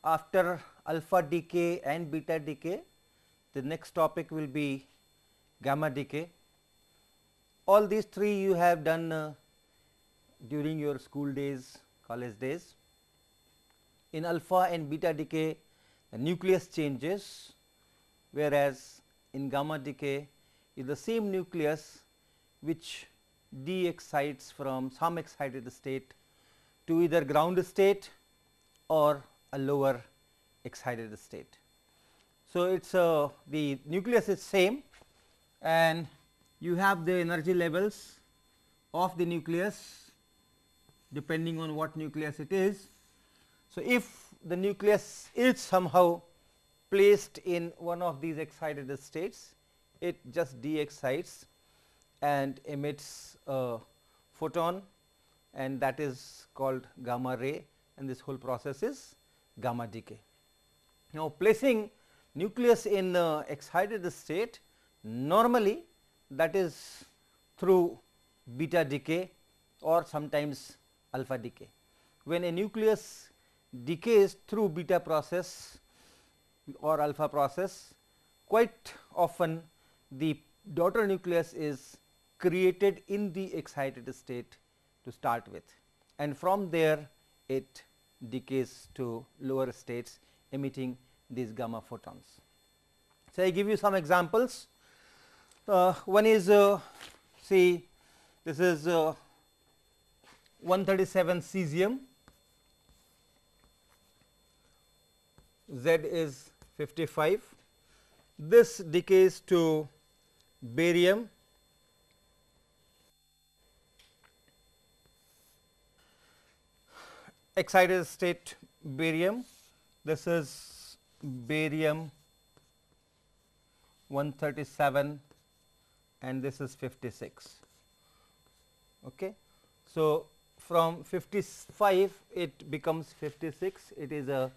after alpha decay and beta decay, the next topic will be gamma decay. All these three you have done during your school days, college days. In alpha and beta decay, the nucleus changes, whereas in gamma decay is the same nucleus which de-excites from some excited state to either ground state or a lower excited state. So, it is the nucleus is same, and you have the energy levels of the nucleus depending on what nucleus it is. So, if the nucleus is somehow placed in one of these excited states, it just de-excites and emits a photon, and that is called gamma ray, and this whole process is gamma decay. Now, placing nucleus in excited state, normally that is through beta decay or sometimes alpha decay. When a nucleus decays through beta process or alpha process, quite often the daughter nucleus is created in the excited state to start with, and from there it decays to lower states emitting these gamma photons. So, I give you some examples. One is see, this is 137 cesium, Z is 55. This decays to barium, excited state barium. This is barium 137 and this is 56. Okay. So, from 55 it becomes 56, it is a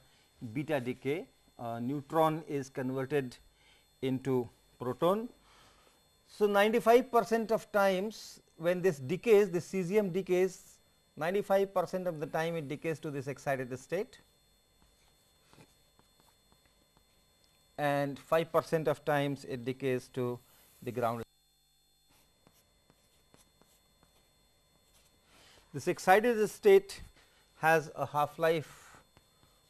beta decay, neutron is converted into proton. So, 95% of times when this decays, the cesium decays, 95% of the time it decays to this excited state, and 5% of times it decays to the ground. This excited state has a half life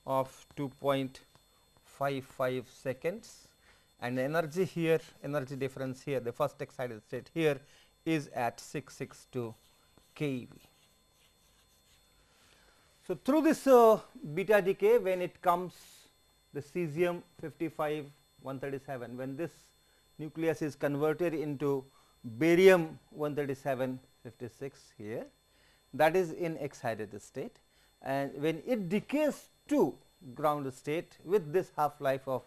of 2.55 seconds, and the energy here, energy difference here, the first excited state here is at 662 keV. So, through this beta decay, when it comes the cesium 55 137, when this nucleus is converted into barium 137 56 here, that is in excited state, and when it decays to ground state with this half life of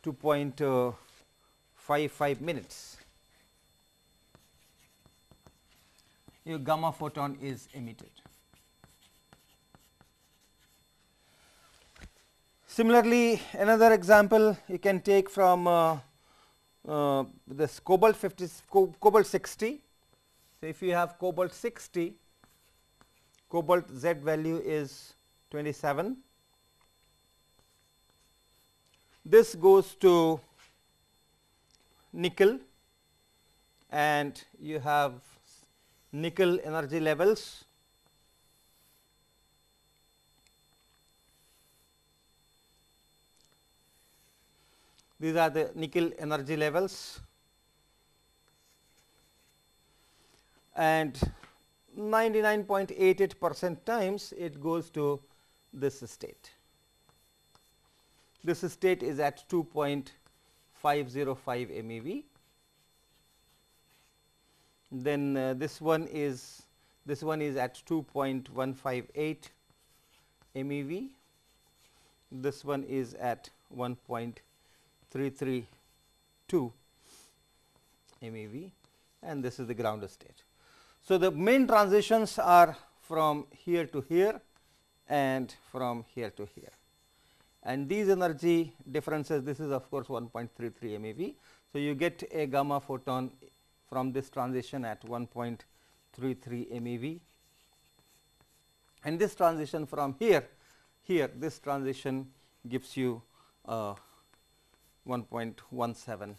2.55 minutes, your gamma photon is emitted. Similarly, another example you can take from this cobalt 60. So, if you have cobalt 60, cobalt Z value is 27. This goes to nickel, and you have nickel energy levels. These are the nickel energy levels, and 99.88% times it goes to this state. This state is at 2.505 MeV. Then this one is at 2.158 MeV. This one is at 1.332 MeV, and this is the ground state. So, the main transitions are from here to here and from here to here, and these energy differences, this is of course 1.33 MeV. So, you get a gamma photon from this transition at 1.33 MeV, and this transition from here, this transition gives you 1.17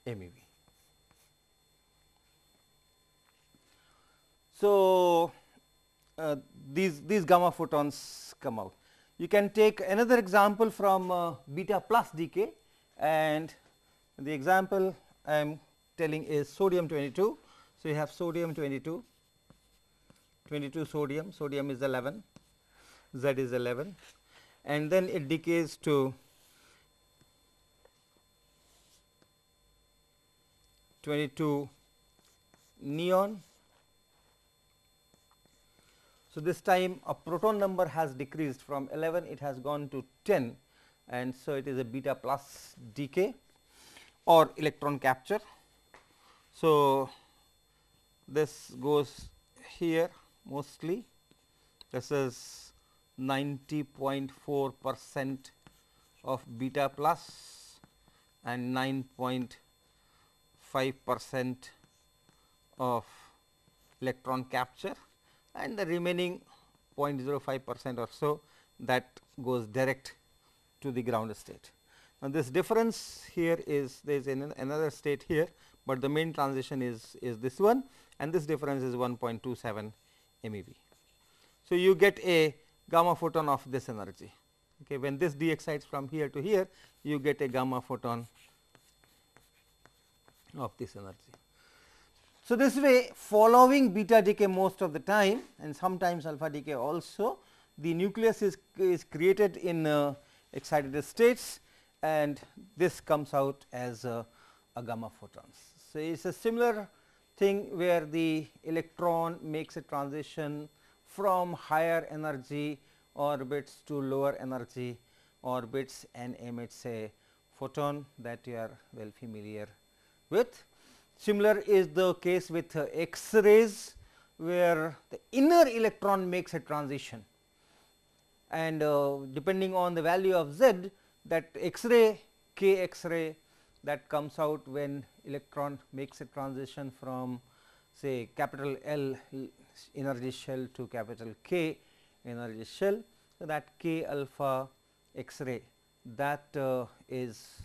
MeV. So, these gamma photons come out. You can take another example from beta plus decay, and the example I am telling is sodium 22. So, you have sodium 22 sodium, sodium is 11, Z is 11, and then it decays to 22 neon. So, this time a proton number has decreased from 11, it has gone to 10, and so it is a beta plus decay or electron capture. So, this goes here mostly, this is 90.4% of beta plus and 9.5% of electron capture, and the remaining 0.05% or so that goes direct to the ground state. Now, this difference here is there is another state here, but the main transition is this one, and this difference is 1.27 MeV. So, you get a gamma photon of this energy. Okay, when this de-excites from here to here, you get a gamma photon of this energy. So, this way, following beta decay most of the time and sometimes alpha decay also, the nucleus is created in excited states, and this comes out as a gamma photons. So, it is a similar thing where the electron makes a transition from higher energy orbits to lower energy orbits and emits a photon that you are well familiar with. Similar is the case with X-rays, where the inner electron makes a transition, and depending on the value of Z, that X-ray, K X-ray, that comes out when electron makes a transition from say capital L energy shell to capital K energy shell. So, that K alpha X-ray, that is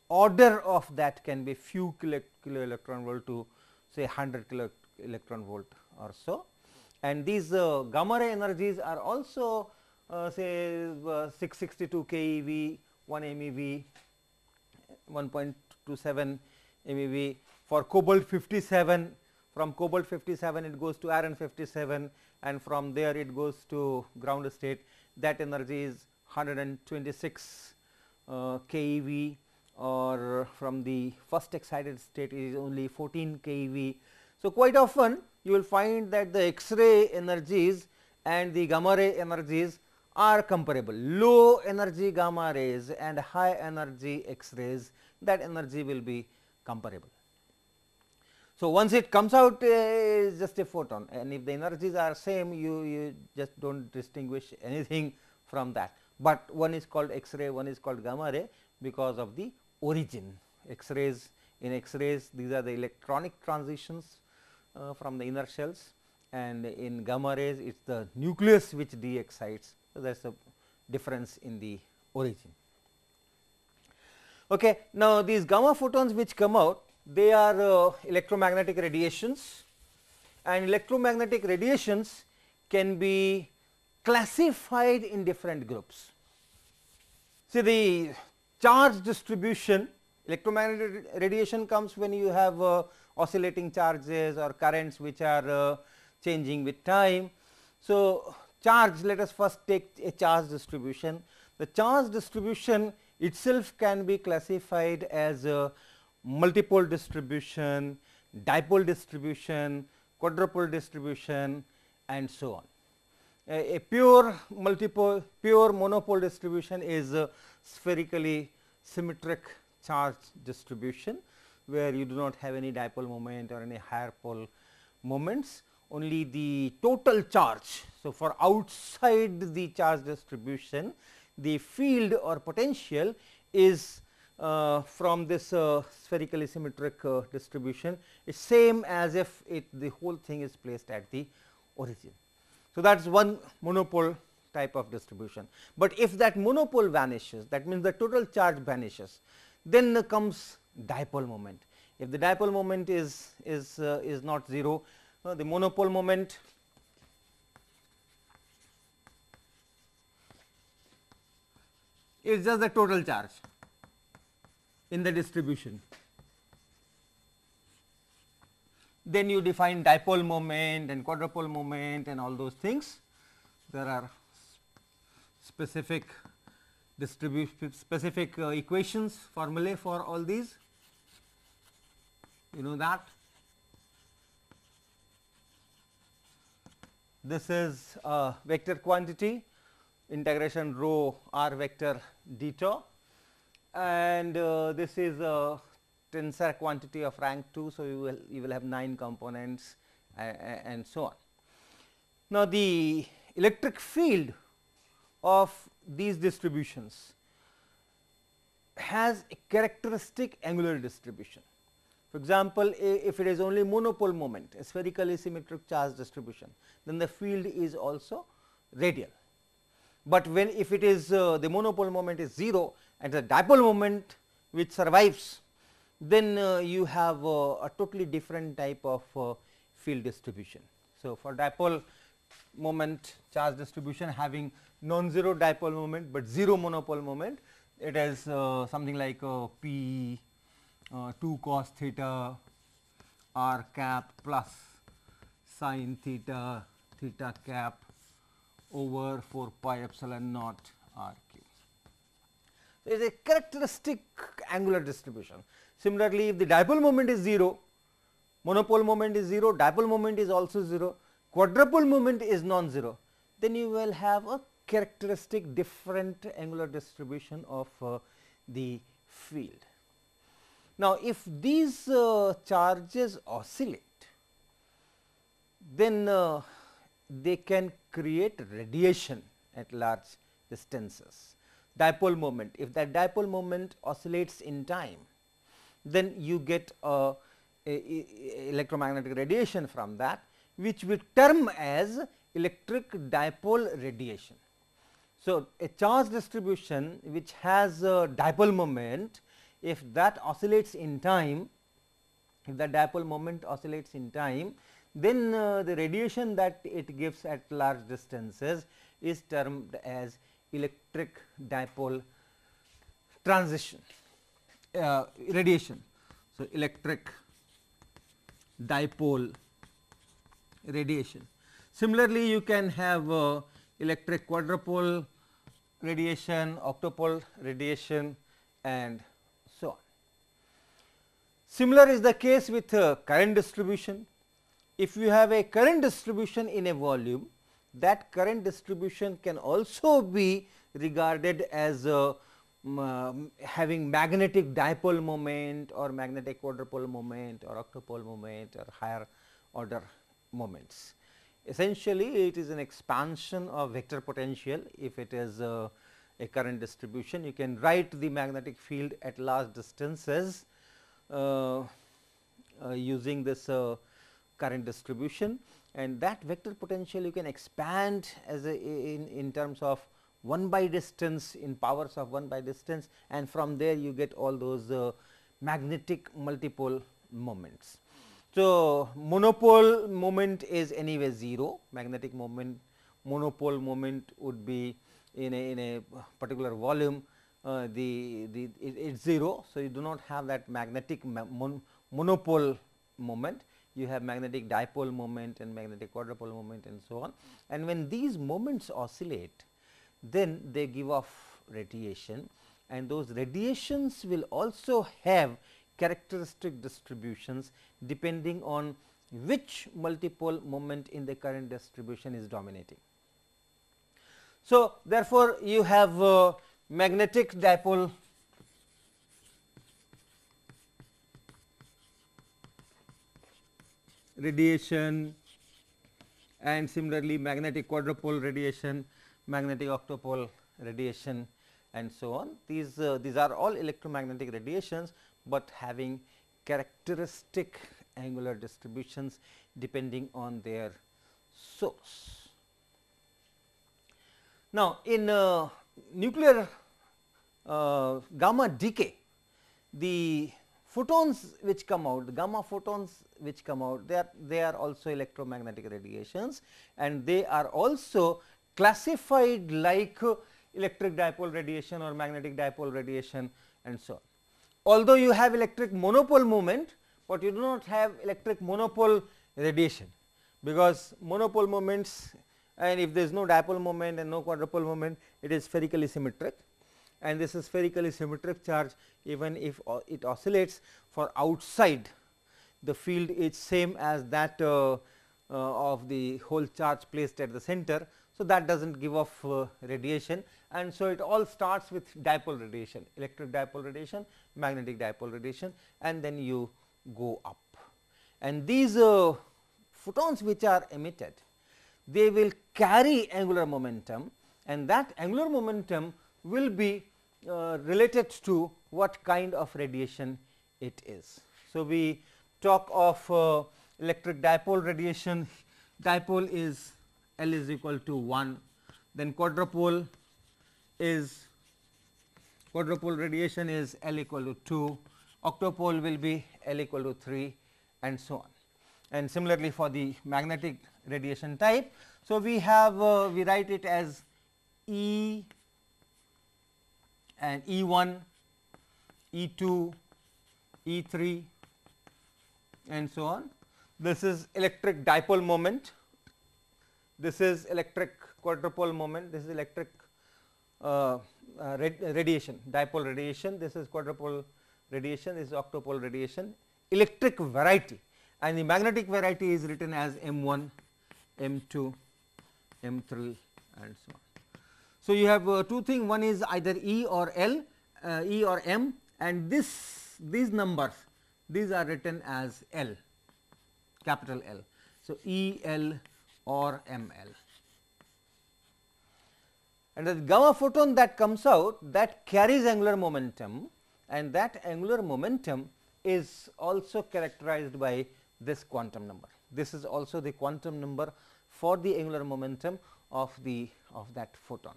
order of that can be few kilo electron volt to say 100 kilo electron volt or so, and these gamma ray energies are also say 662 keV, 1 MeV, 1.27 MeV. For cobalt 57, from cobalt 57 it goes to iron 57, and from there it goes to ground state. That energy is 126 keV, or from the first excited state it is only 14 keV. So, quite often you will find that the X-ray energies and the gamma ray energies are comparable. Low energy gamma rays and high energy X-rays, that energy will be comparable. So, once it comes out is just a photon, and if the energies are same, you just do not distinguish anything from that, but one is called X-ray, one is called gamma ray because of the origin. X-rays, in X-rays these are the electronic transitions from the inner shells, and in gamma rays it is the nucleus which de-excites. So, there is a difference in the origin. Okay. Now, these gamma photons which come out, they are electromagnetic radiations, and electromagnetic radiations can be classified in different groups. See, the charge distribution, electromagnetic radiation comes when you have oscillating charges or currents which are changing with time. So, charge, let us first take a charge distribution. The charge distribution itself can be classified as a multipole distribution, dipole distribution, quadrupole distribution, and so on. A pure monopole distribution is a spherically symmetric charge distribution, where you do not have any dipole moment or any higher pole moments, only the total charge. So, for outside the charge distribution, the field or potential is from this spherically symmetric distribution is same as if the whole thing is placed at the origin. So, that is one monopole type of distribution. But if that monopole vanishes, that means the total charge vanishes, then comes dipole moment. If the dipole moment is not 0, the monopole moment is just the total charge in the distribution. Then you define dipole moment and quadrupole moment and all those things. There are specific equations, formulae for all these, you know that. This is a vector quantity, integration rho r vector d tau, and this is a tensor quantity of rank 2. So, you will have 9 components and so on. Now, the electric field of these distributions has a characteristic angular distribution. For example, if it is only monopole moment, a spherically symmetric charge distribution, then the field is also radial. But when if it is the monopole moment is 0 and the dipole moment which survives, then you have a totally different type of field distribution. So, for dipole moment charge distribution having non-zero dipole moment, but 0 monopole moment, it is something like P 2 cos theta r cap plus sin theta theta cap over 4 pi epsilon naught r cube. There is a characteristic angular distribution. Similarly, if the dipole moment is 0, monopole moment is 0, dipole moment is also 0, quadrupole moment is non-zero, then you will have a characteristic different angular distribution of the field. Now, if these charges oscillate, then they can create radiation at large distances. Dipole moment, if that dipole moment oscillates in time, then you get a electromagnetic radiation from that, which we term as electric dipole radiation. So, a charge distribution which has a dipole moment, if that oscillates in time, if the dipole moment oscillates in time, then the radiation that it gives at large distances is termed as electric dipole transition radiation. So, electric dipole radiation. Similarly, you can have electric quadrupole radiation, octupole radiation and so on. Similar is the case with current distribution. If you have a current distribution in a volume, that current distribution can also be regarded as having magnetic dipole moment or magnetic quadrupole moment or octupole moment or higher order moments. Essentially, it is an expansion of vector potential. If it is a current distribution, you can write the magnetic field at large distances using this current distribution, and that vector potential you can expand as in terms of 1 by distance, in powers of 1 by distance, and from there you get all those magnetic multipole moments. So, monopole moment is anyway 0, magnetic moment, monopole moment would be in a particular volume it is 0. So, you do not have that magnetic monopole moment, you have magnetic dipole moment and magnetic quadrupole moment and so on. And when these moments oscillate, then they give off radiation, and those radiations will also have characteristic distributions depending on which multipole moment in the current distribution is dominating. So, therefore, you have magnetic dipole radiation and similarly magnetic quadrupole radiation, magnetic octupole radiation and so on. These are all electromagnetic radiations, but having characteristic angular distributions depending on their source. Now, in nuclear gamma decay, the photons which come out, the gamma photons which come out, they are also electromagnetic radiations, and they are also classified like electric dipole radiation or magnetic dipole radiation and so on. Although you have electric monopole moment, but you do not have electric monopole radiation, because monopole moments, and if there is no dipole moment and no quadrupole moment, it is spherically symmetric, and this is spherically symmetric charge even if it oscillates for outside, the field is same as that of the whole charge placed at the center. So, that does not give off radiation, and so it all starts with dipole radiation, electric dipole radiation, magnetic dipole radiation, and then you go up. And these photons which are emitted, they will carry angular momentum, and that angular momentum will be related to what kind of radiation it is. So, we talk of electric dipole radiation, dipole is L is equal to 1, then quadrupole radiation is L equal to 2, octopole will be L equal to 3, and so on. And similarly, for the magnetic radiation type, so we have we write it as E and E1, E2, E3 and so on. This is electric dipole moment, this is electric quadrupole moment, this is electric radiation, dipole radiation, this is quadrupole radiation, this is octopole radiation, electric variety, and the magnetic variety is written as M1, M2, M3 and so on. So, you have two things, one is either E or L, E or M, and these numbers, these are written as L, capital L. So, E, L or M L. And the gamma photon that comes out, that carries angular momentum, and that angular momentum is also characterized by this quantum number. This is also the quantum number for the angular momentum of that photon.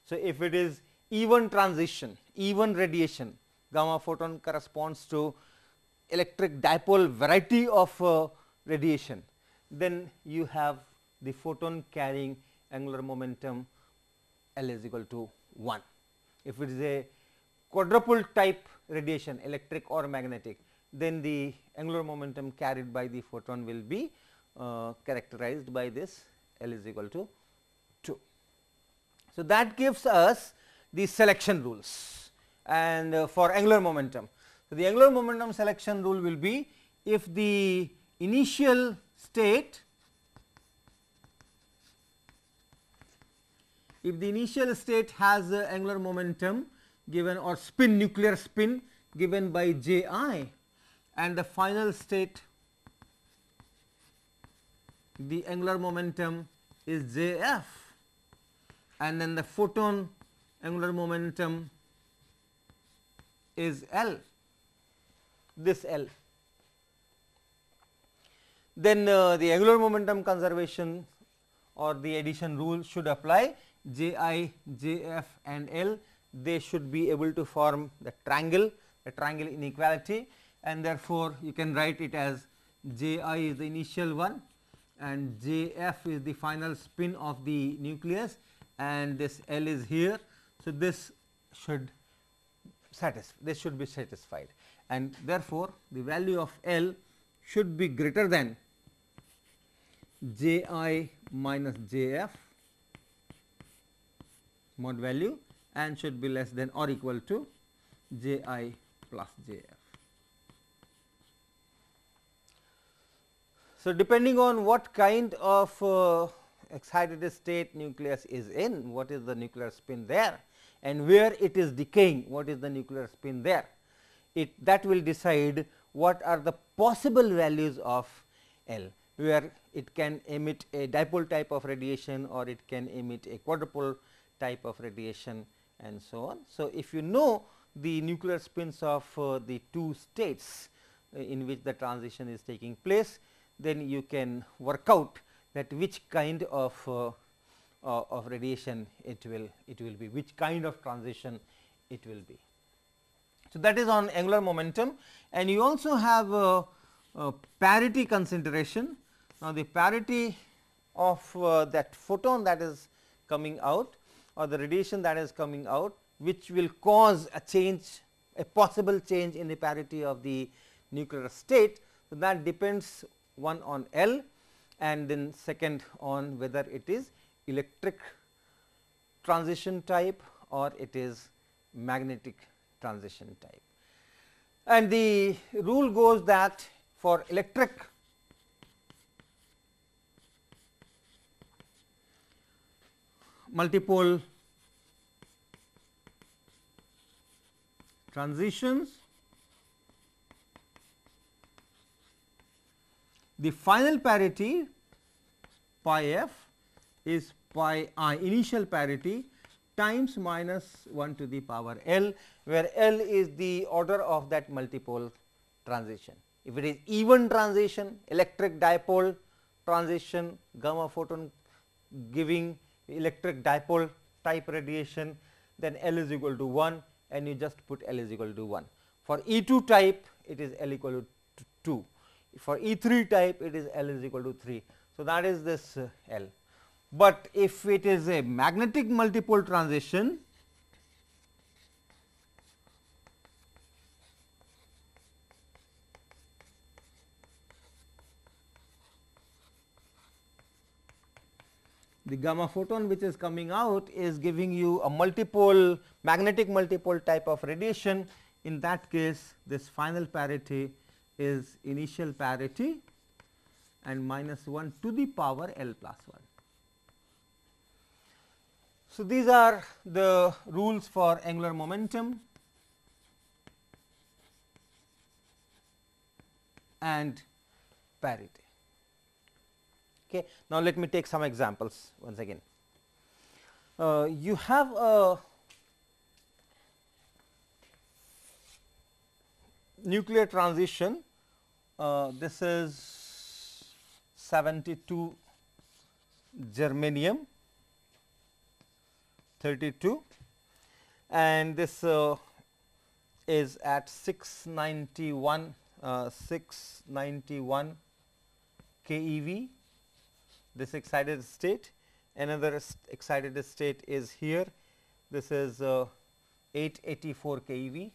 So, if it is even transition, even radiation, gamma photon corresponds to electric dipole variety of radiation, then you have the photon carrying angular momentum L is equal to 1. If it is a quadrupole type radiation, electric or magnetic, then the angular momentum carried by the photon will be characterized by this L is equal to 2. So, that gives us the selection rules, and for angular momentum. So, the angular momentum selection rule will be, if the initial state has angular momentum given, or spin, nuclear spin given by J I, and the final state the angular momentum is J f, and then the photon angular momentum is L, this L. Then the angular momentum conservation or the addition rule should apply. J I, J f and L, they should be able to form the triangle inequality, and therefore, you can write it as J I is the initial one and J f is the final spin of the nucleus, and this L is here. So, this should be satisfied, and therefore, the value of L should be greater than J I minus J f mod value, and should be less than or equal to J I plus J f. So, depending on what kind of excited state nucleus is in, what is the nuclear spin there, and where it is decaying, what is the nuclear spin there, that will decide what are the possible values of L, where it can emit a dipole type of radiation, or it can emit a quadrupole type of radiation and so on. So, if you know the nuclear spins of the two states in which the transition is taking place, then you can work out that which kind of of radiation it will be, which kind of transition it will be. So, that is on angular momentum, and you also have a parity consideration. Now, the parity of that photon that is coming out, or the radiation that is coming out, which will cause a change, a possible change in the parity of the nuclear state. So, that depends one on L, and then second on whether it is electric transition type or it is magnetic transition type. And the rule goes that for electric multipole transitions, the final parity pi f is pi I initial parity times minus 1 to the power L, where L is the order of that multipole transition. If it is even transition, electric dipole transition, gamma photon giving electric dipole type radiation, then L is equal to 1, and you just put L is equal to 1. For E2 type, it is L equal to 2. For E3 type, it is L is equal to 3. So, that is this L. But if it is a magnetic multipole transition, the gamma photon which is coming out is giving you a multipole, magnetic multipole type of radiation. In that case, this final parity is initial parity and minus 1 to the power L plus 1. So, these are the rules for angular momentum and parity. Okay. Now, let me take some examples once again. You have a nuclear transition, this is 72 germanium 32, and this is at 691 keV, this excited state. Another excited state is here, this is 884 keV.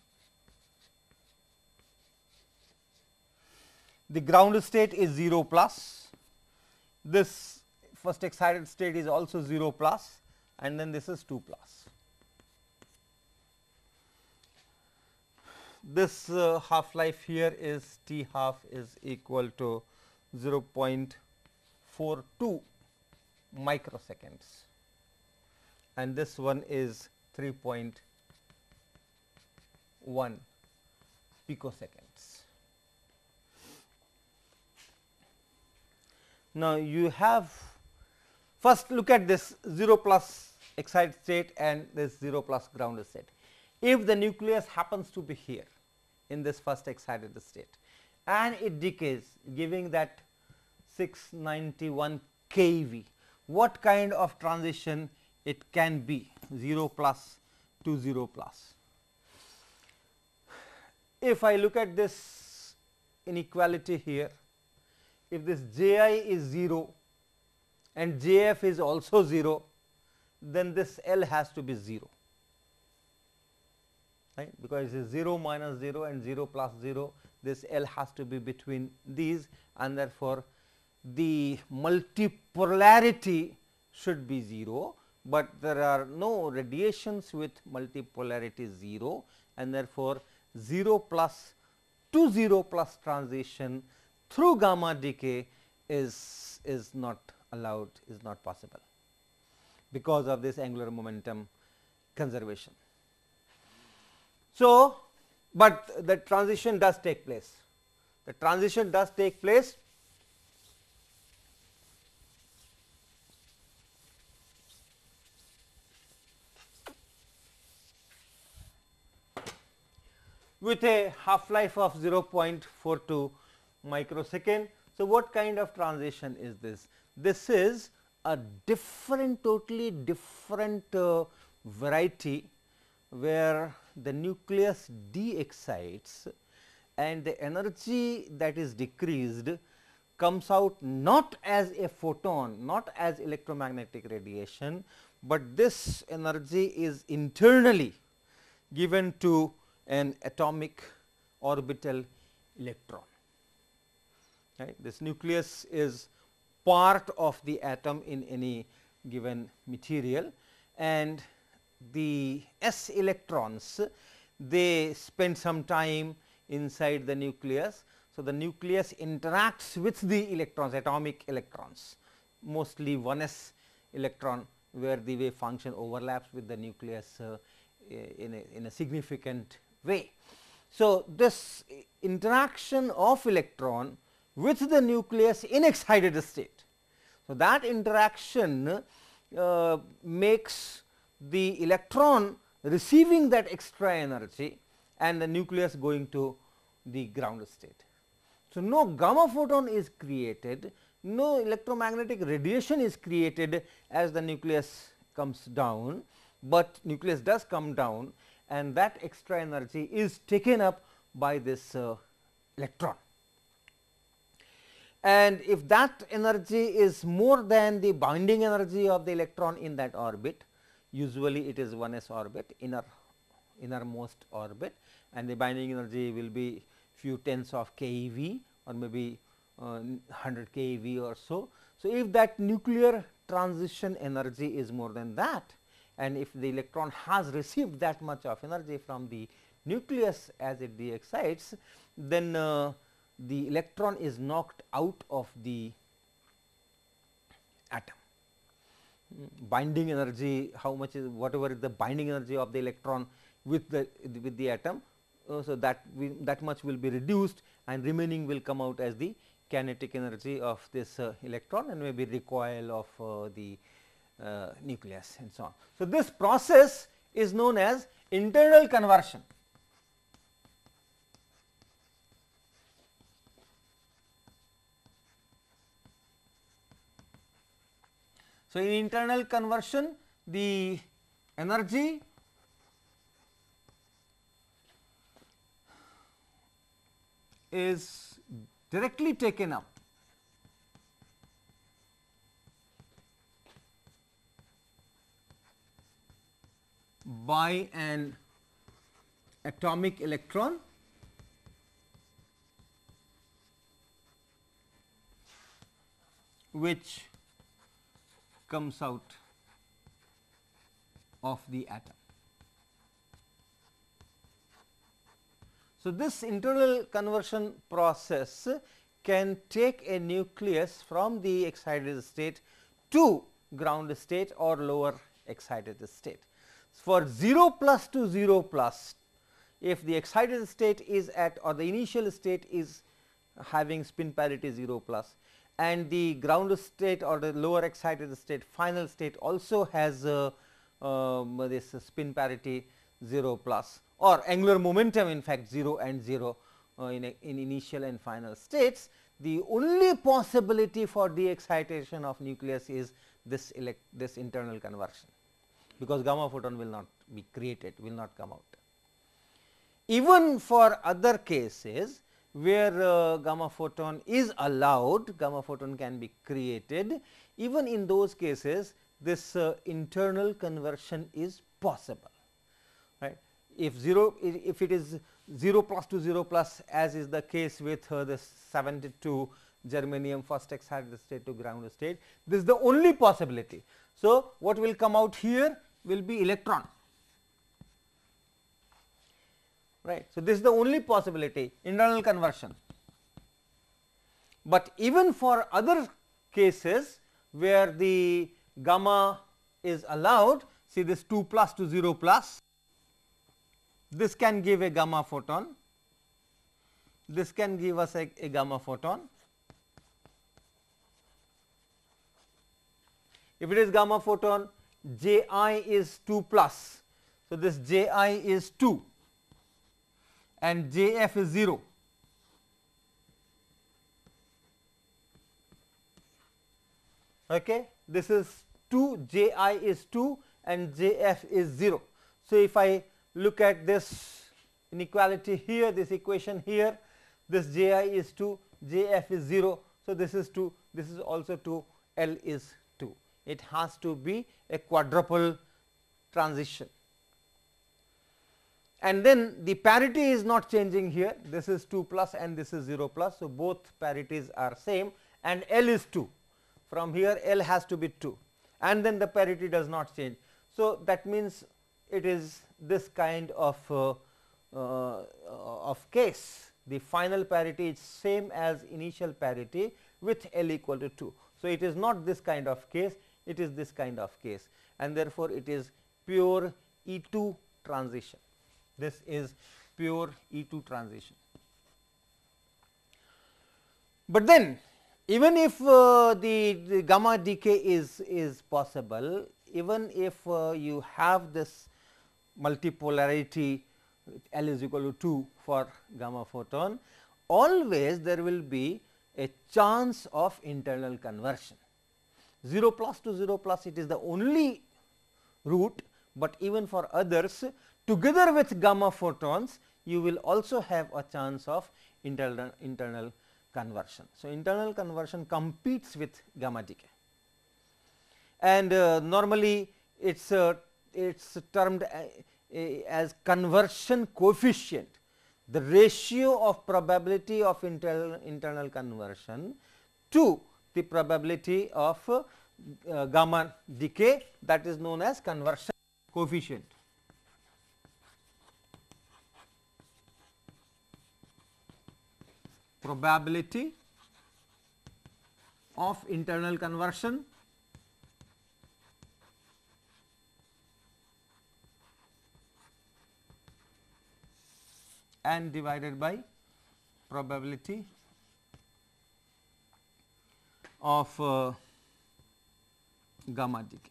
The ground state is 0 plus, this first excited state is also 0 plus, and then this is 2 plus. This half life here is T half is equal to 0.42 microseconds, and this one is 3.1 picoseconds. Now, you have first look at this 0 plus excited state and this 0 plus ground state. If the nucleus happens to be here in this first excited state and it decays giving that 691 keV, what kind of transition it can be 0 plus to 0 plus. If I look at this inequality here, if this Ji is 0 and Jf is also 0, then this L has to be 0, right, because it is 0 minus 0 and 0 plus 0, this L has to be between these, and therefore, the multipolarity should be 0, but there are no radiations with multipolarity 0, and therefore, 0 plus to 0 plus transition through gamma decay is not allowed, is not possible because of this angular momentum conservation. So, but the transition does take place, the transition does take place with a half life of 0.42 microsecond. So, what kind of transition is this? This is a different, totally different variety, where the nucleus de-excites and the energy that is decreased comes out not as a photon, not as electromagnetic radiation, but this energy is internally given to an atomic orbital electron. Right. This nucleus is part of the atom in any given material, and the s electrons, they spend some time inside the nucleus. So, the nucleus interacts with the electrons, atomic electrons, mostly 1s electron, where the wave function overlaps with the nucleus in a significant way. So, this interaction of electron with the nucleus in excited state. So, that interaction makes the electron receiving that extra energy and the nucleus going to the ground state. So, no gamma photon is created, no electromagnetic radiation is created as the nucleus comes down, but nucleus does come down and that extra energy is taken up by this electron. And if that energy is more than the binding energy of the electron in that orbit, usually it is 1s orbit, innermost orbit, and the binding energy will be few tens of keV or maybe 100 keV or so. So, if that nuclear transition energy is more than that, and if the electron has received that much of energy from the nucleus as it de-excites, then the electron is knocked out of the atom. Binding energy, how much is, whatever is the binding energy of the electron with the atom, so that much will be reduced and remaining will come out as the kinetic energy of this electron and maybe recoil of the nucleus and so on. So, this process is known as internal conversion. So, in internal conversion, the energy is directly taken up by an atomic electron which comes out of the atom. So, this internal conversion process can take a nucleus from the excited state to ground state or lower excited state. For 0 plus to 0 plus, if the excited state is at, or the initial state is having spin parity 0 plus, and the ground state or the lower excited state final state also has this spin parity 0 plus, or angular momentum in fact 0 and 0 in initial and final states, the only possibility for de-excitation of nucleus is this internal conversion, because gamma photon will not be created, will not come out. Even for other cases where gamma photon is allowed, gamma photon can be created, even in those cases this internal conversion is possible, right. If it is 0 plus to 0 plus, as is the case with the 72 germanium first excited state to ground state, this is the only possibility. So, what will come out here will be electron, right. So, this is the only possibility, internal conversion. But even for other cases where the gamma is allowed, see this 2 plus to 0 plus, this can give a gamma photon, this can give us a gamma photon. If it is gamma photon, J I is 2 plus. So, this J I is 2 and J F is 0. Okay. this is 2, J I is 2 and J F is 0. So, if I look at this inequality here, this equation here, this J I is 2, J F is 0. So, this is 2, this is also 2, L is 2. It has to be a quadruple transition. And then the parity is not changing here, this is 2 plus and this is 0 plus. So, both parities are same and L is 2, from here L has to be 2 and then the parity does not change. So, that means it is this kind of case, the final parity is same as initial parity with L equal to 2. So, it is not this kind of case, it is this kind of case and therefore, it is pure E2 transition. This is pure E2 transition. But then even if the gamma decay is possible, even if you have this multipolarity L is equal to 2 for gamma photon, always there will be a chance of internal conversion. 0 plus to 0 plus, it is the only route, but even for others together with gamma photons you will also have a chance of internal conversion. So, internal conversion competes with gamma decay and normally it is termed as conversion coefficient, the ratio of probability of internal conversion to the probability of gamma decay, that is known as conversion coefficient. Probability of internal conversion and divided by probability of gamma decay.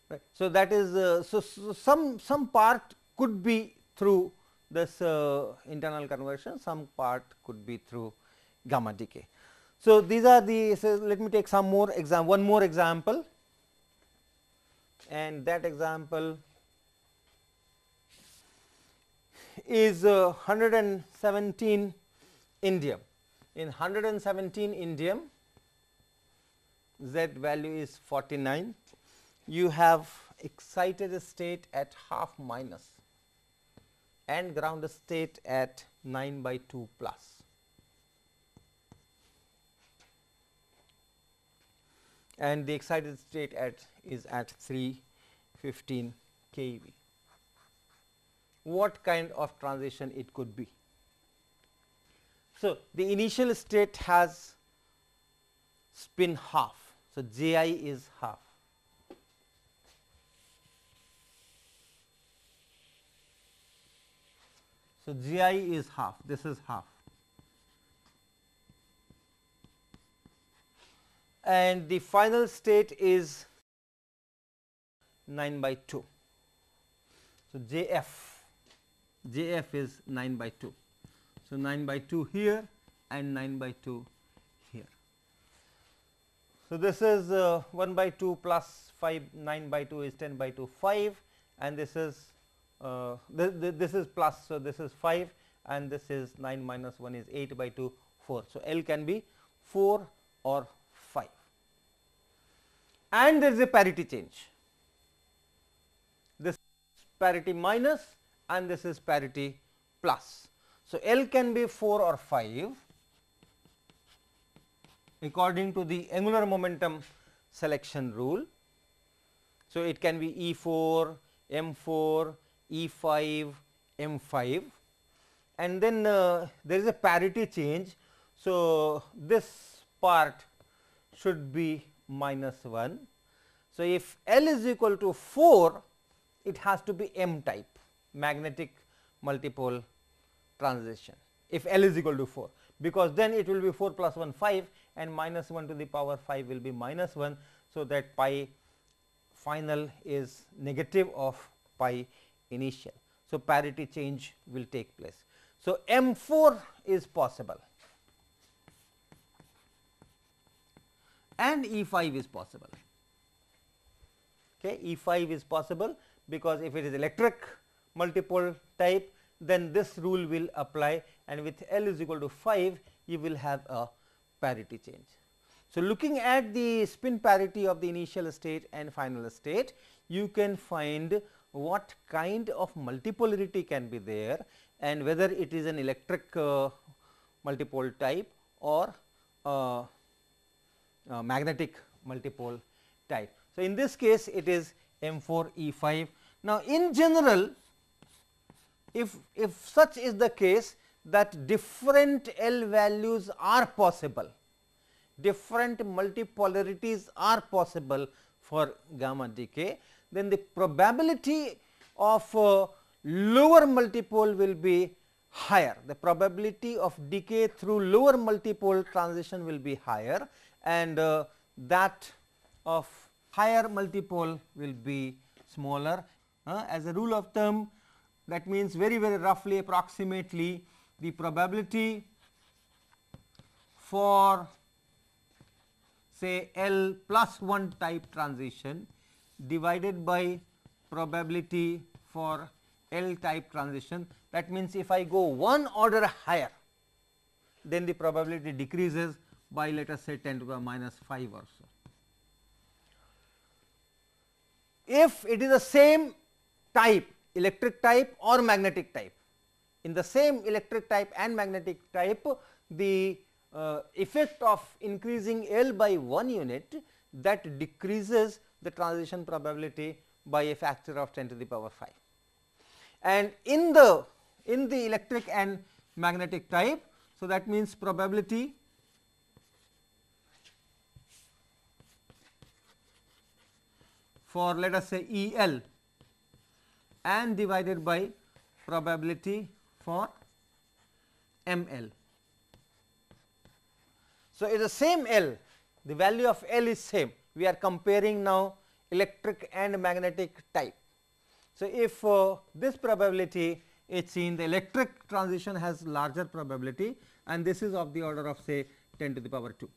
Right. So, that is so some part could be through this internal conversion, some part could be through gamma decay. So, these are the, so let me take some more one more example, and that example is 117 indium. In 117 indium, Z value is 49. You have excited state at half minus and ground state at 9/2 plus. And the excited state is at 315 keV. What kind of transition it could be? So, the initial state has spin half. So, J I is half. So, J I is half, this is half, and the final state is 9/2. So, J F is 9/2. So, 9/2 here and 9/2 here. So, this is 1/2 plus 5, 9/2 is 10/2 5, and this is this is plus. So, this is 5 and this is 9 minus 1 is 8/2 4. So, L can be 4 or 5, and there is a parity change. This is parity minus and this is parity plus. So, L can be 4 or 5 according to the angular momentum selection rule. So, it can be E4, M4, E5, M5, and then there is a parity change. So, this part should be minus 1. So, if L is equal to 4, it has to be M type magnetic multipole transition if L is equal to 4, because then it will be 4 plus 1 5 and minus 1 to the power 5 will be minus 1. So, that pi final is negative of pi initial. So, parity change will take place. So, M4 is possible. and E5 is possible. Okay, E5 is possible because if it is electric multipole type, then this rule will apply, and with L is equal to 5 you will have a parity change. So, looking at the spin parity of the initial state and final state, you can find what kind of multipolarity can be there and whether it is an electric multipole type or magnetic multipole type. So, in this case it is M4 E5. Now, in general, if such is the case that different L values are possible, different multipolarities are possible for gamma decay, then the probability of lower multipole will be higher. The probability of decay through lower multipole transition will be higher, and that of higher multipole will be smaller. As a rule of thumb, that means very roughly approximately the probability for say L plus 1 type transition divided by probability for L type transition. That means, if I go one order higher, then the probability decreases by let us say 10 to the minus 5 or so. If it is the same type, electric type or magnetic type, in the same electric type and magnetic type, the effect of increasing L by 1 unit, that decreases the transition probability by a factor of 10 to the power 5. And in the electric and magnetic type, so that means probability for let us say E L and divided by probability for M L. So, it is the same L, the value of L is same. We are comparing now electric and magnetic type. So, if this probability is seen, the electric transition has larger probability, and this is of the order of say 10 to the power 2.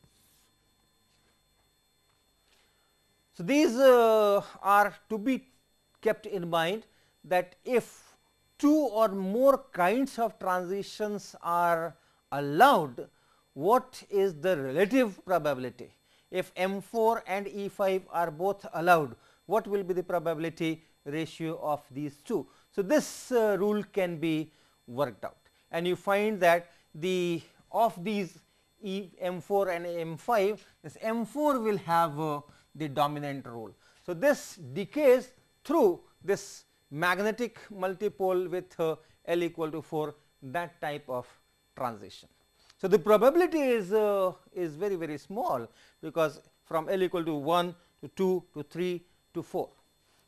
So, these are to be kept in mind, that if two or more kinds of transitions are allowed, what is the relative probability? If M4 and E5 are both allowed, what will be the probability ratio of these two? So, this rule can be worked out, and you find that the of these M4 and M5, this M4 will have the dominant role. So, this decays through this magnetic multipole with L equal to 4, that type of transition. So, the probability is very small, because from L equal to 1 to 2 to 3 to 4,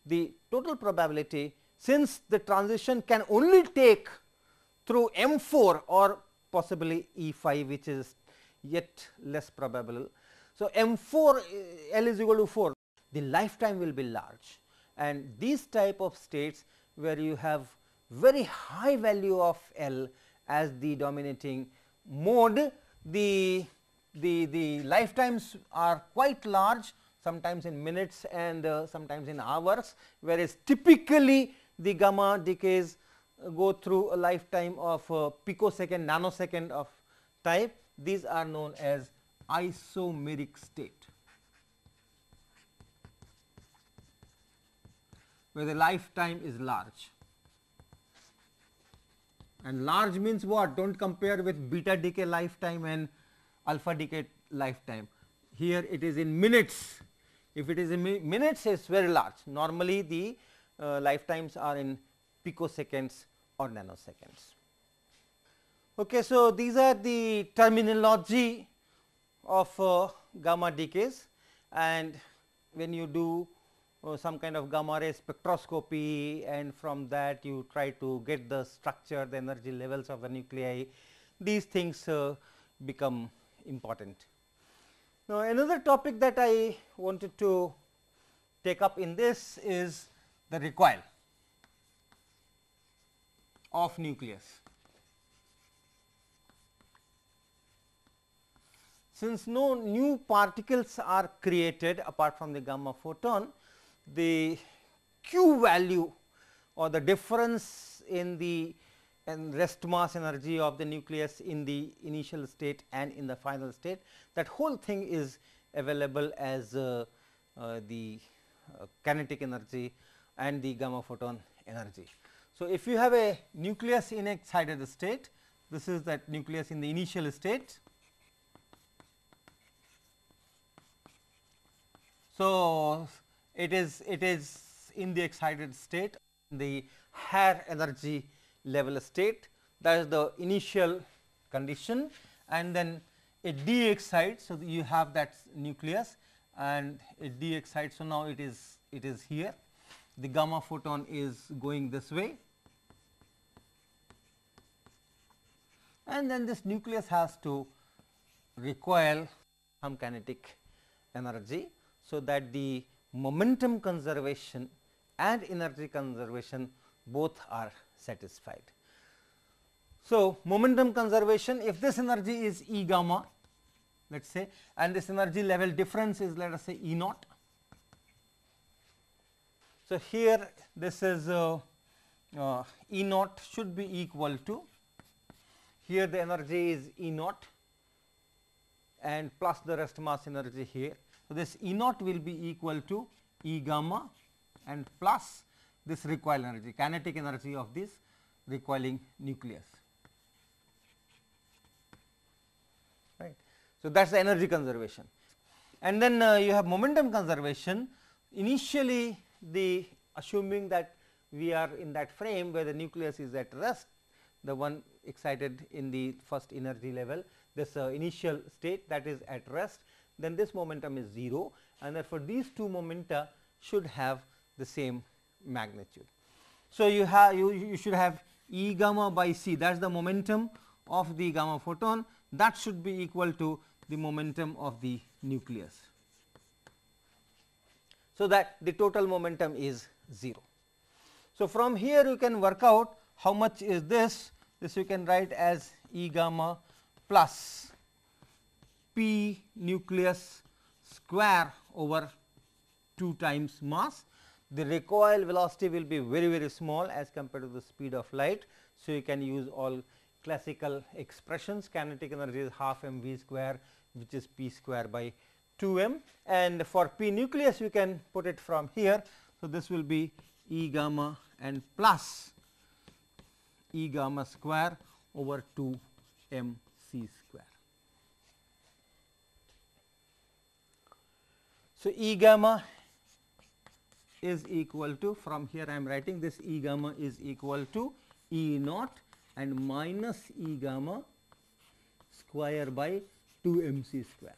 the total probability, since the transition can only take through M4 or possibly E5, which is yet less probable. So, M4 L is equal to 4, the lifetime will be large, and these type of states where you have very high value of L as the dominating mode, the lifetimes are quite large, sometimes in minutes and sometimes in hours, whereas typically the gamma decays go through a lifetime of picosecond, nanosecond of type. These are known as isomeric state, where the lifetime is large. And large means what? Do not compare with beta decay lifetime and alpha decay lifetime. Here it is in minutes. If it is in minutes, it is very large. Normally the lifetimes are in picoseconds or nanoseconds. Okay, so, these are the terminology of gamma decays, and when you do some kind of gamma ray spectroscopy, and from that you try to get the structure, the energy levels of the nuclei, these things become important. Now, another topic that I wanted to take up in this is the recoil of nucleus. since no new particles are created apart from the gamma photon, the q value or the difference in the rest mass energy of the nucleus in the initial state and in the final state, that whole thing is available as the kinetic energy and the gamma photon energy. So, if you have a nucleus in excited state, this is that nucleus in the initial state. So, it is in the excited state, the higher energy level state, that is the initial condition, and then it de excites. So, you have that nucleus and it de excites. So, now it is here, the gamma photon is going this way, and then this nucleus has to recoil some kinetic energy. So, that the momentum conservation and energy conservation both are satisfied. So, momentum conservation, if this energy is E gamma, let us say, and this energy level difference is, let us say, E naught. So, here this is E naught should be equal to, here the energy is E naught and plus the rest mass energy here. So, this E naught will be equal to E gamma and plus this recoil energy, kinetic energy of this recoiling nucleus, right. So, that is the energy conservation. And then you have momentum conservation. Initially, the assuming that we are in that frame where the nucleus is at rest, the one excited in the first energy level, this initial state that is at rest, then this momentum is 0, and therefore, these two momenta should have the same magnitude. So, you should have E gamma by c, that is the momentum of the gamma photon, that should be equal to the momentum of the nucleus. So, that the total momentum is 0. So, from here you can work out how much is this you can write as E gamma plus P nucleus square over 2 times mass. The recoil velocity will be very small as compared to the speed of light. So, you can use all classical expressions, kinetic energy is half m v square, which is p square by 2 m, and for P nucleus you can put it from here. So, this will be E gamma and plus E gamma square over 2 m c square. So, E gamma is equal to, from here I am writing this E gamma is equal to E naught and minus E gamma square by 2 m c square.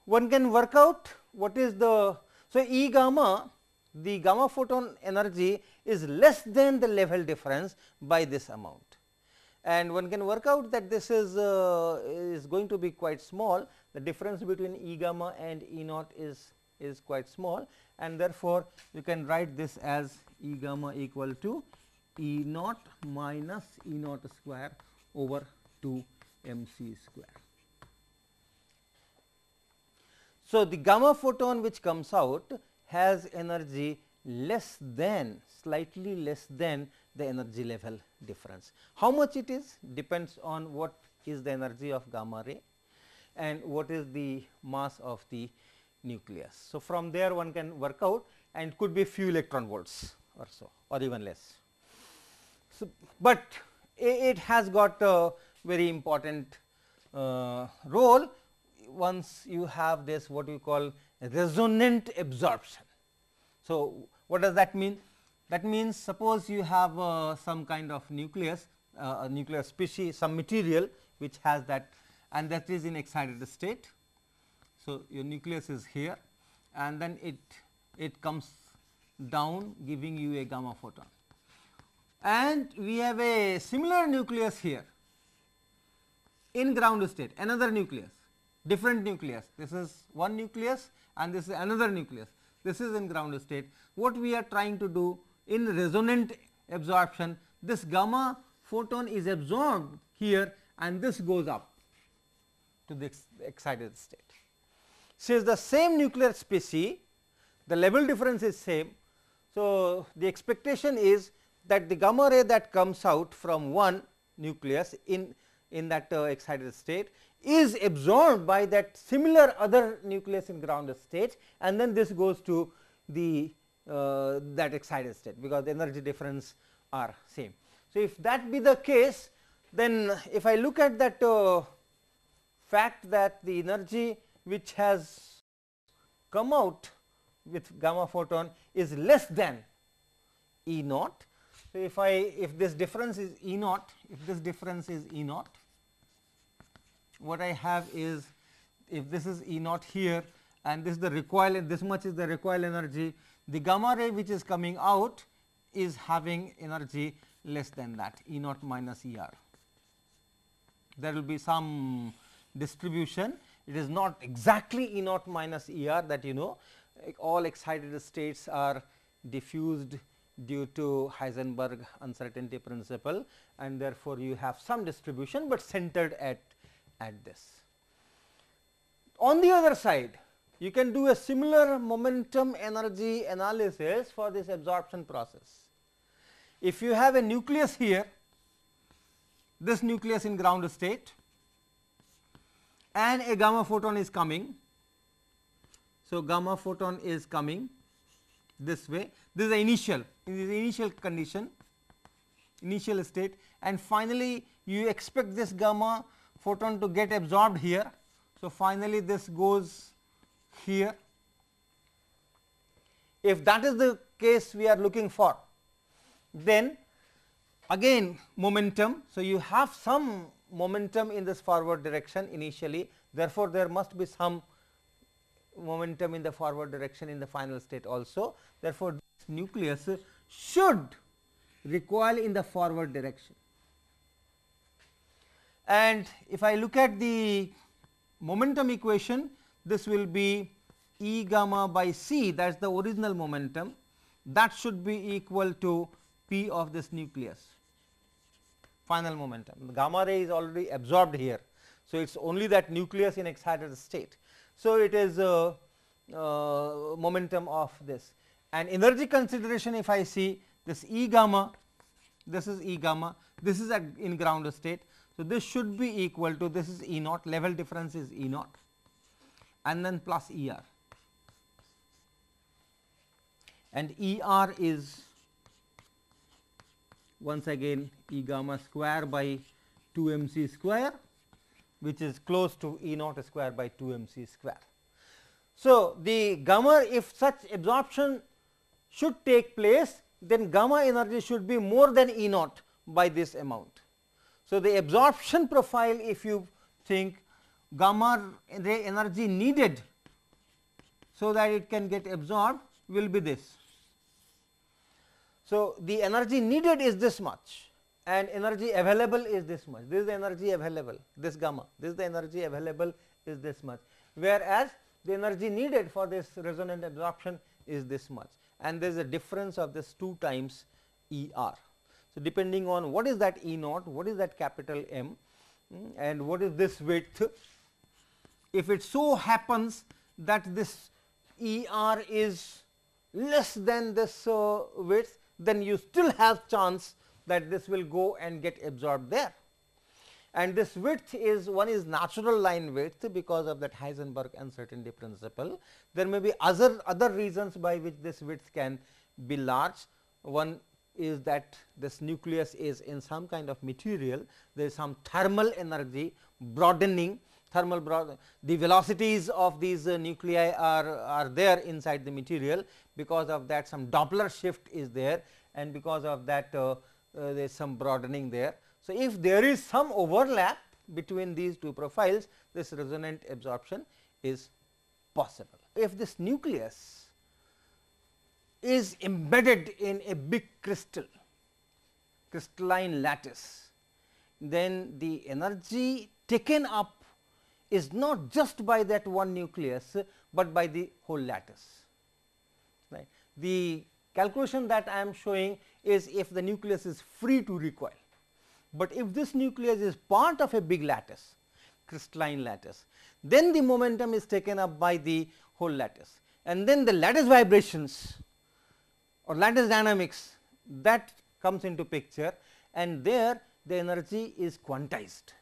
One can work out what is the, so E gamma, the gamma photon energy is less than the level difference by this amount, and one can work out that this is going to be quite small. The difference between E gamma and E naught is quite small, and therefore, you can write this as E gamma equal to E naught minus E naught square over 2 m c square. So, the gamma photon which comes out has energy less than, slightly less than the energy level difference. How much it is depends on what is the energy of gamma ray and what is the mass of the nucleus. So, from there one can work out, and could be few electron volts or so, or even less. So, but it has got a very important role once you have this what you call resonant absorption. So, what does that mean? That means, suppose you have some kind of nucleus, a nuclear species, some material which has that, and that is in excited state. So, your nucleus is here, and then it comes down giving you a gamma photon, and we have a similar nucleus here in ground state, another nucleus, different nucleus. This is one nucleus and this is another nucleus. This is in ground state. What we are trying to do in resonant absorption, this gamma photon is absorbed here and this goes up. to the excited state. Since the same nuclear species, the level difference is same. So, the expectation is that the gamma ray that comes out from one nucleus in that excited state is absorbed by that similar other nucleus in ground state, and then this goes to the that excited state, because the energy difference are same. So, if that be the case, then if I look at that fact that the energy which has come out with gamma photon is less than E naught. So, if this difference is E naught, what I have is, if this is E naught here and this is the recoil, and this much is the recoil energy, the gamma ray which is coming out is having energy less than that, E naught minus E r. There will be some distribution. It is not exactly E naught minus E r, that you know, all excited states are diffused due to Heisenberg uncertainty principle, and therefore, you have some distribution, but centered at this. On the other side, you can do a similar momentum energy analysis for this absorption process. If you have a nucleus here, this nucleus in ground state, and a gamma photon is coming. So, gamma photon is coming this way, this is the initial condition, initial state, and finally, you expect this gamma photon to get absorbed here. So, finally, this goes here. If that is the case we are looking for, then again momentum. So, you have some momentum in this forward direction initially, therefore, there must be some momentum in the forward direction in the final state also. Therefore, this nucleus should recoil in the forward direction. And if I look at the momentum equation, this will be E gamma by c, that is the original momentum, that should be equal to P of this nucleus, final momentum. The gamma ray is already absorbed here. So, it is only that nucleus in excited state. So, it is momentum of this, and energy consideration, if I see this E gamma, this is E gamma, this is in ground state. So, this should be equal to, this is E naught, level difference is E naught, and then plus E r, and E r is once again E gamma square by 2 m c square, which is close to E naught square by 2 m c square. So, the gamma, if such absorption should take place, then gamma energy should be more than E naught by this amount. So, the absorption profile, if you think, gamma ray energy needed so that it can get absorbed will be this. So, the energy needed is this much and energy available is this much, this is the energy available, this gamma, this is the energy available is this much, whereas the energy needed for this resonant absorption is this much, and there is a difference of this 2 times E r. So, depending on what is that E naught, what is that capital M, and what is this width, if it so happens that this E r is less than this width, then you still have chance that this will go and get absorbed there. And this width is, one is natural line width because of that Heisenberg uncertainty principle. There may be other reasons by which this width can be large. One is that this nucleus is in some kind of material, there is some thermal energy broadening, the velocities of these nuclei are there inside the material, because of that some Doppler shift is there, and because of that there is some broadening there. So, if there is some overlap between these two profiles, this resonant absorption is possible. If this nucleus is embedded in a big crystalline lattice, then the energy taken up is not just by that one nucleus, but by the whole lattice. Right. The calculation that I am showing is if the nucleus is free to recoil, but if this nucleus is part of a big lattice, crystalline lattice. Then the momentum is taken up by the whole lattice, and then the lattice vibrations or lattice dynamics, that comes into picture, and there the energy is quantized.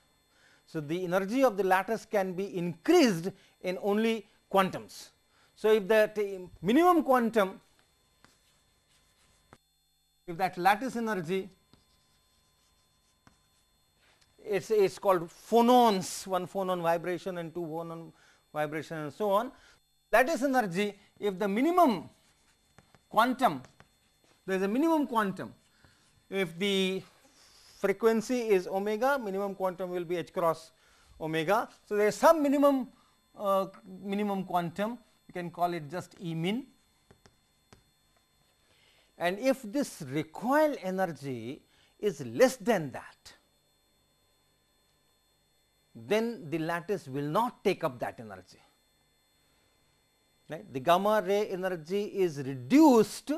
So, the energy of the lattice can be increased in only quantums. So, if that minimum quantum, if that lattice energy is called phonons, one phonon vibration and two phonon vibration and so on. Lattice energy, if the minimum quantum, there is a minimum quantum, if the frequency is omega, minimum quantum will be h cross omega. So, there is some minimum quantum, you can call it just E min, and if this recoil energy is less than that, then the lattice will not take up that energy. Right? The gamma ray energy is reduced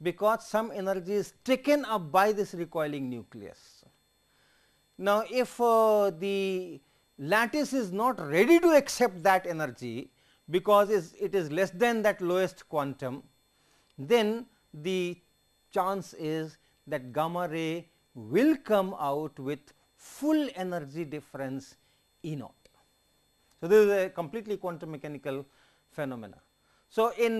because some energy is taken up by this recoiling nucleus. Now, if the lattice is not ready to accept that energy because it is less than that lowest quantum, then the chance is that gamma ray will come out with full energy difference E naught. So, this is a completely quantum mechanical phenomena. So, in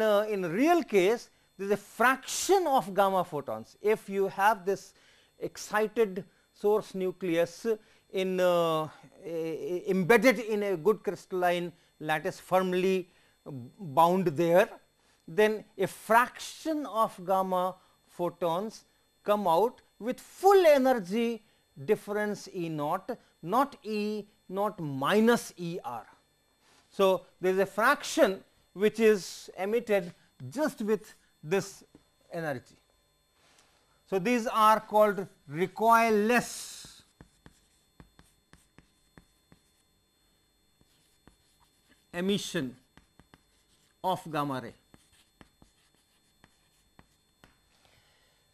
real case, there is a fraction of gamma photons. If you have this excited source nucleus in embedded in a good crystalline lattice firmly bound there, then a fraction of gamma photons come out with full energy difference E naught, not E naught minus E r. So, there is a fraction which is emitted just with this energy. So, these are called recoilless emission of gamma ray,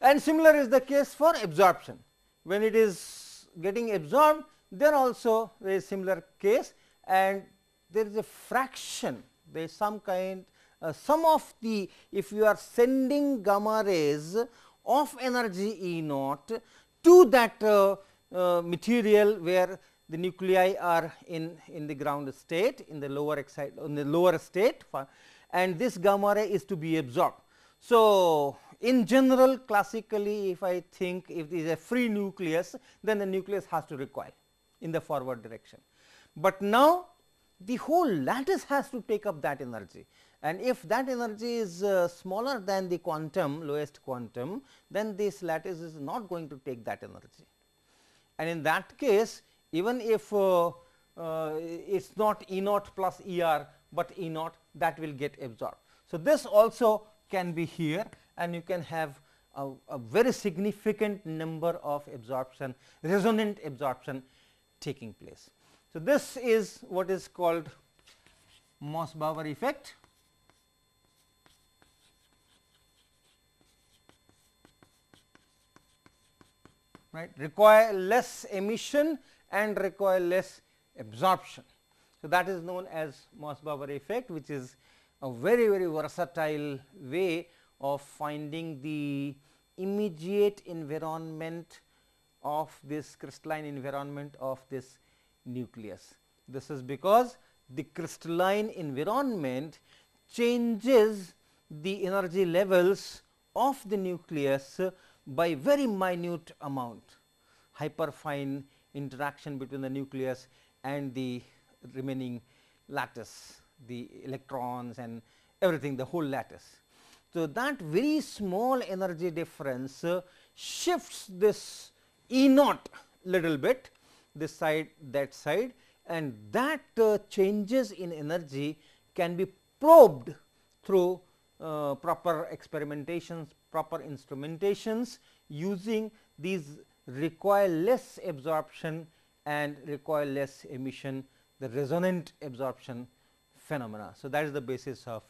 and similar is the case for absorption. When it is getting absorbed, there also there is similar case, and there is a fraction, there is some kind some of the, if you are sending gamma rays of energy E naught to that material where the nuclei are in the ground state, in the lower state, and this gamma ray is to be absorbed. So, in general, classically, if I think if it is a free nucleus, then the nucleus has to recoil in the forward direction. But now, the whole lattice has to take up that energy, and if that energy is smaller than the quantum, lowest quantum, then this lattice is not going to take that energy. And in that case, even if it is not E naught plus E r, but E naught, that will get absorbed. So, this also can be here, and you can have a very significant number of absorption, resonant absorption taking place. So, this is what is called Moss-Bauer effect. Right, recoilless emission and recoilless absorption. So, that is known as Moss-Bauer effect, which is a very versatile way of finding the immediate environment of this crystalline environment of this nucleus. This is because the crystalline environment changes the energy levels of the nucleus by very minute amount, hyperfine interaction between the nucleus and the remaining lattice, the electrons and everything, the whole lattice. So, that very small energy difference shifts this E naught little bit, this side, that side, and that changes in energy can be probed through proper experimentations, proper instrumentations using these recoilless absorption and recoilless emission, the resonant absorption phenomena. So, that is the basis of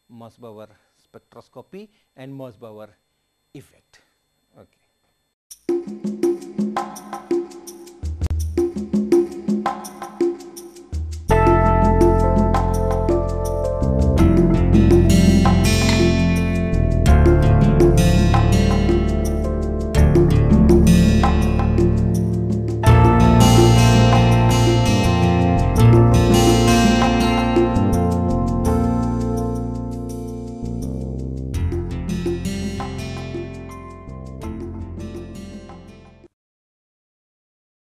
Moss-Bauer spectroscopy and Moss-Bauer effect. Okay.